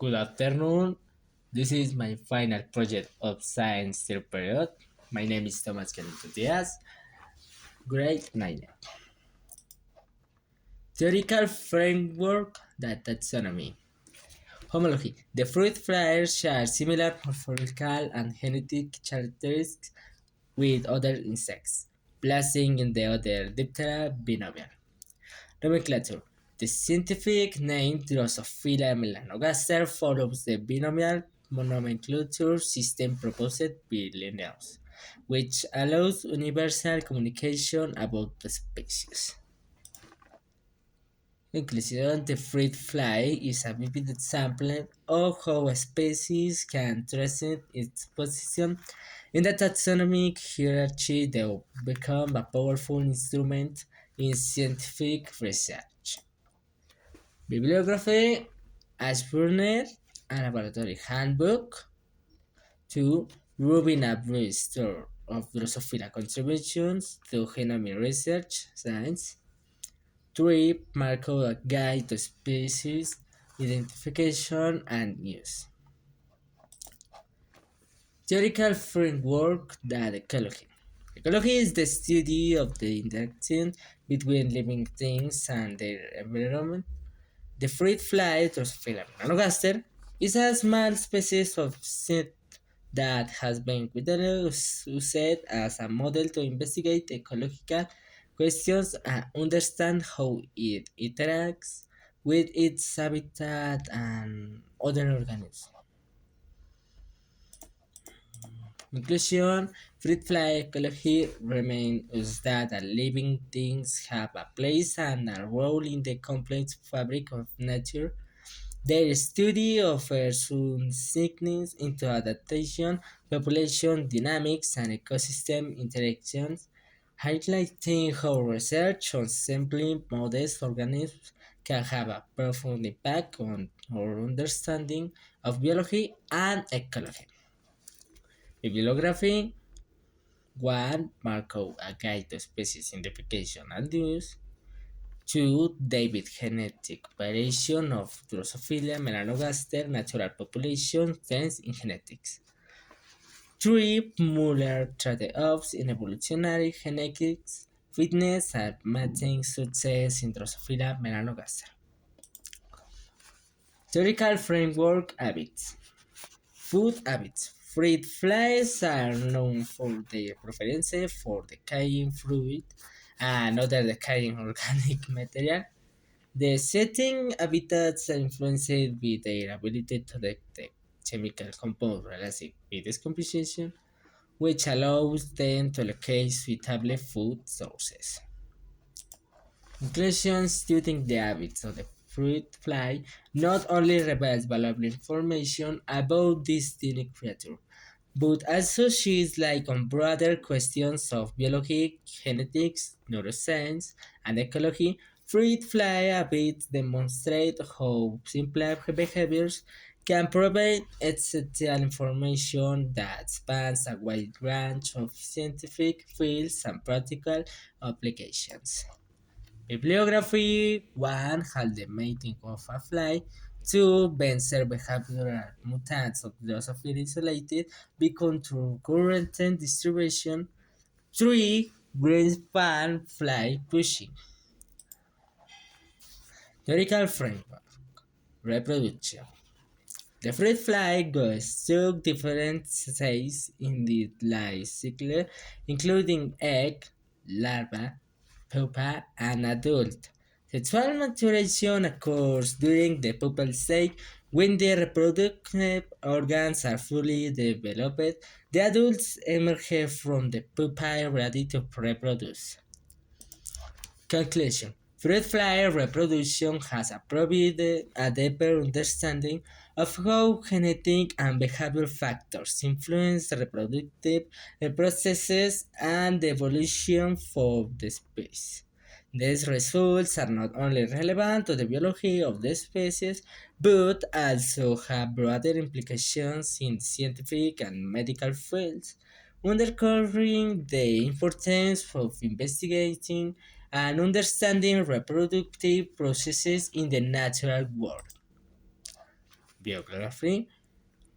Good afternoon. This is my final project of science third period. My name is Thomas Canito Diaz, grade 9. Theoretical framework that taxonomy. Homology. The fruit flies share similar morphological and genetic characteristics with other insects, placing in the other Diptera binomial. Nomenclature. The scientific name Drosophila melanogaster follows the binomial nomenclature system proposed by Linnaeus, which allows universal communication about the species. Inclusion, the fruit fly is a vivid example of how a species can transcend its position in the taxonomic hierarchy to become a powerful instrument in scientific research. Bibliography: Ashburner, a laboratory handbook. 2. Rubin a brief store of Drosophila contributions to genomic research science. 3. Marco a guide to species identification and use. Theoretical framework that ecology. Ecology is the study of the interaction between living things and their environment. The fruit fly, Drosophila melanogaster, is a small species of insect that has been widely used as a model to investigate ecological questions and understand how it interacts with its habitat and other organisms. Conclusion: fruit fly ecology remains that living things have a place and a role in the complex fabric of nature. Their study offers insights into adaptation, population dynamics, and ecosystem interactions, highlighting how research on simply modest organisms can have a profound impact on our understanding of biology and ecology. Bibliography: 1. Marco, a guide to species identification and use. 2. David Genetic Variation of Drosophila melanogaster Natural Population Trends in Genetics. 3. Muller Trade-offs in Evolutionary Genetics, Fitness and Mating Success in Drosophila melanogaster. Theoretical Framework Habits. Food habits. Fruit flies are known for their preference for decaying fruit and other decaying organic material. The setting habitats are influenced by their ability to detect chemical compounds related with decomposition, which allows them to locate suitable food sources. Inclusion studying the habits of the fruit fly not only reveals valuable information about this tiny creature, but also sheds light on broader questions of biology, genetics, neuroscience, and ecology. Fruit fly habits demonstrate how simple behaviors can provide essential information that spans a wide range of scientific fields and practical applications. Bibliography: 1. Hal the mating of a fly. 2. Vencer behavioral mutants of Drosophila isolated become through current distribution. 3. Greenspan fly pushing. Theoretical framework. Reproduction. The fruit fly goes through different stages in the life cycle, including egg, larva, pupa, and adult. Sexual maturation occurs during the pupal stage when the reproductive organs are fully developed. The adults emerge from the pupa ready to reproduce. Conclusion: fruit fly reproduction has provided a deeper understanding of how genetic and behavioral factors influence reproductive processes and the evolution of the species. These results are not only relevant to the biology of the species, but also have broader implications in scientific and medical fields, underscoring the importance of investigating and understanding reproductive processes in the natural world. Biography.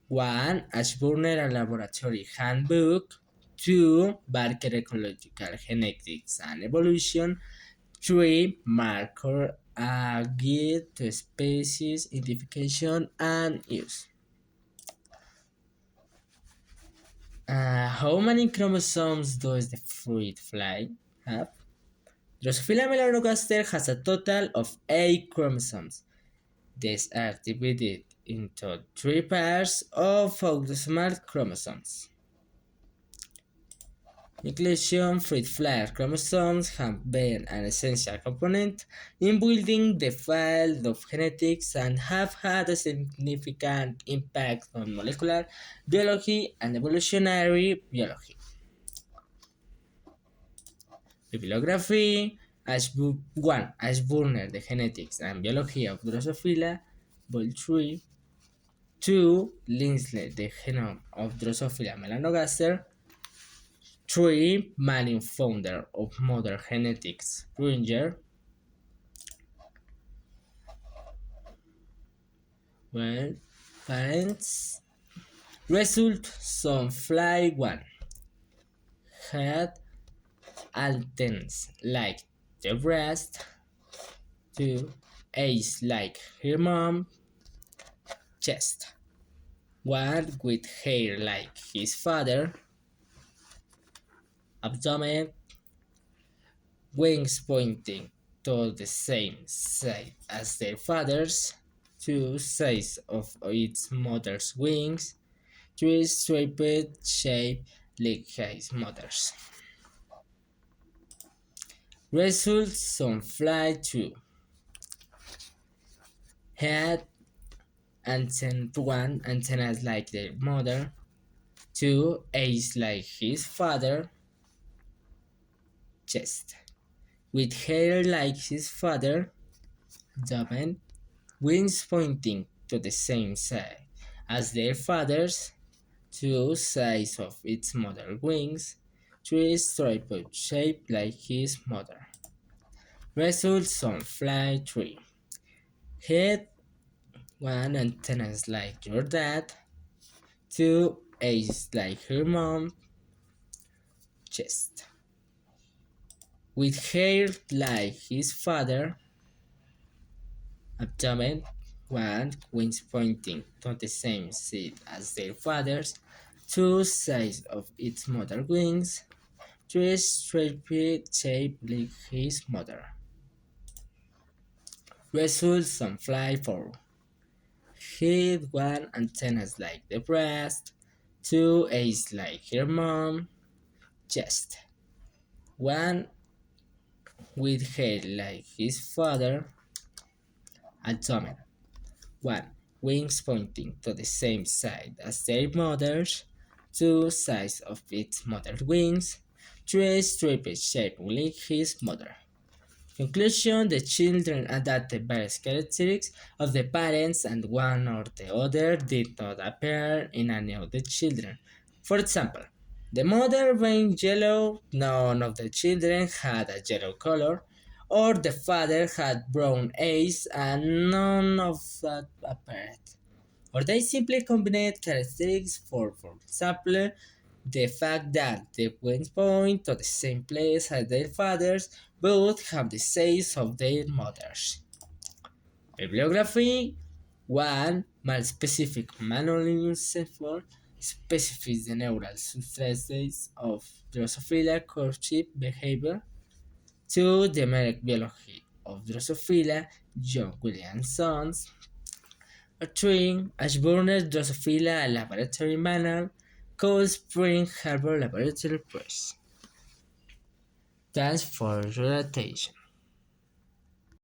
1. Ashburner Laboratory Handbook. 2. Barker Ecological Genetics and Evolution. 3. Marker, a guide to species identification and use. How many chromosomes does the fruit fly have? Drosophila melanogaster has a total of 8 chromosomes. These are divided into 3 pairs of autosomal chromosomes. Inclusion fruit fly chromosomes have been an essential component in building the field of genetics and have had a significant impact on molecular biology and evolutionary biology. Bibliography. 1. Ashburner, The Genetics and Biology of Drosophila, Vol. 3. 2. Linsley, The Genome of Drosophila melanogaster. 3. Manning, founder of modern genetics, Ringer. Well, parents. Result, Sunfly 1 had antennas like the breast. 2. Eyes like her mom. Chest. 1 with hair like his father. Abdomen. Wings pointing to the same side as their father's. 2. Size of its mother's wings. 3. Striped shape like his mother's. Results on flight 2. Had one antennas like their mother. 2. Eyes like his father. Chest. With hair like his father. Abdomen. Wings pointing to the same side as their father's. 2. Size of its mother's wings. 3. Striped shape like his mother. Results on flight 3. Head. 1. Antennas like your dad. 2. Eyes like her mom. Chest. With hair like his father. Abdomen. 1. Wings pointing to the same side as their father's. 2. Size of its mother's wings. 3. Striped shape like his mother. Results on flight 4. Head. 1. Antennas like the breast. 2. Eyes like her mom. Chest. 1. With hair like his father. Abdomen. 1. Wings pointing to the same side as their mother's. 2. Size of its mother's wings. 3. Striped shape like his mother. Conclusion. The children adopted various characteristics of the parents and one or the other did not appear in any of the children. For example, the mother being yellow, none of the children had a yellow color, or the father had brown eyes and none of that appeared. Or they simply combined characteristics for example, the fact that the wings point to the same place as their fathers both have the size of their mothers. Bibliography. 1. Malspecific manoliencephalon specifies the neural substrates of Drosophila courtship behavior. 2. The Merck biology of Drosophila, John Williamson's. 3. Ashburner Drosophila Laboratory Manual, Cold Spring Harbor Laboratory Press. Thanks for your attention.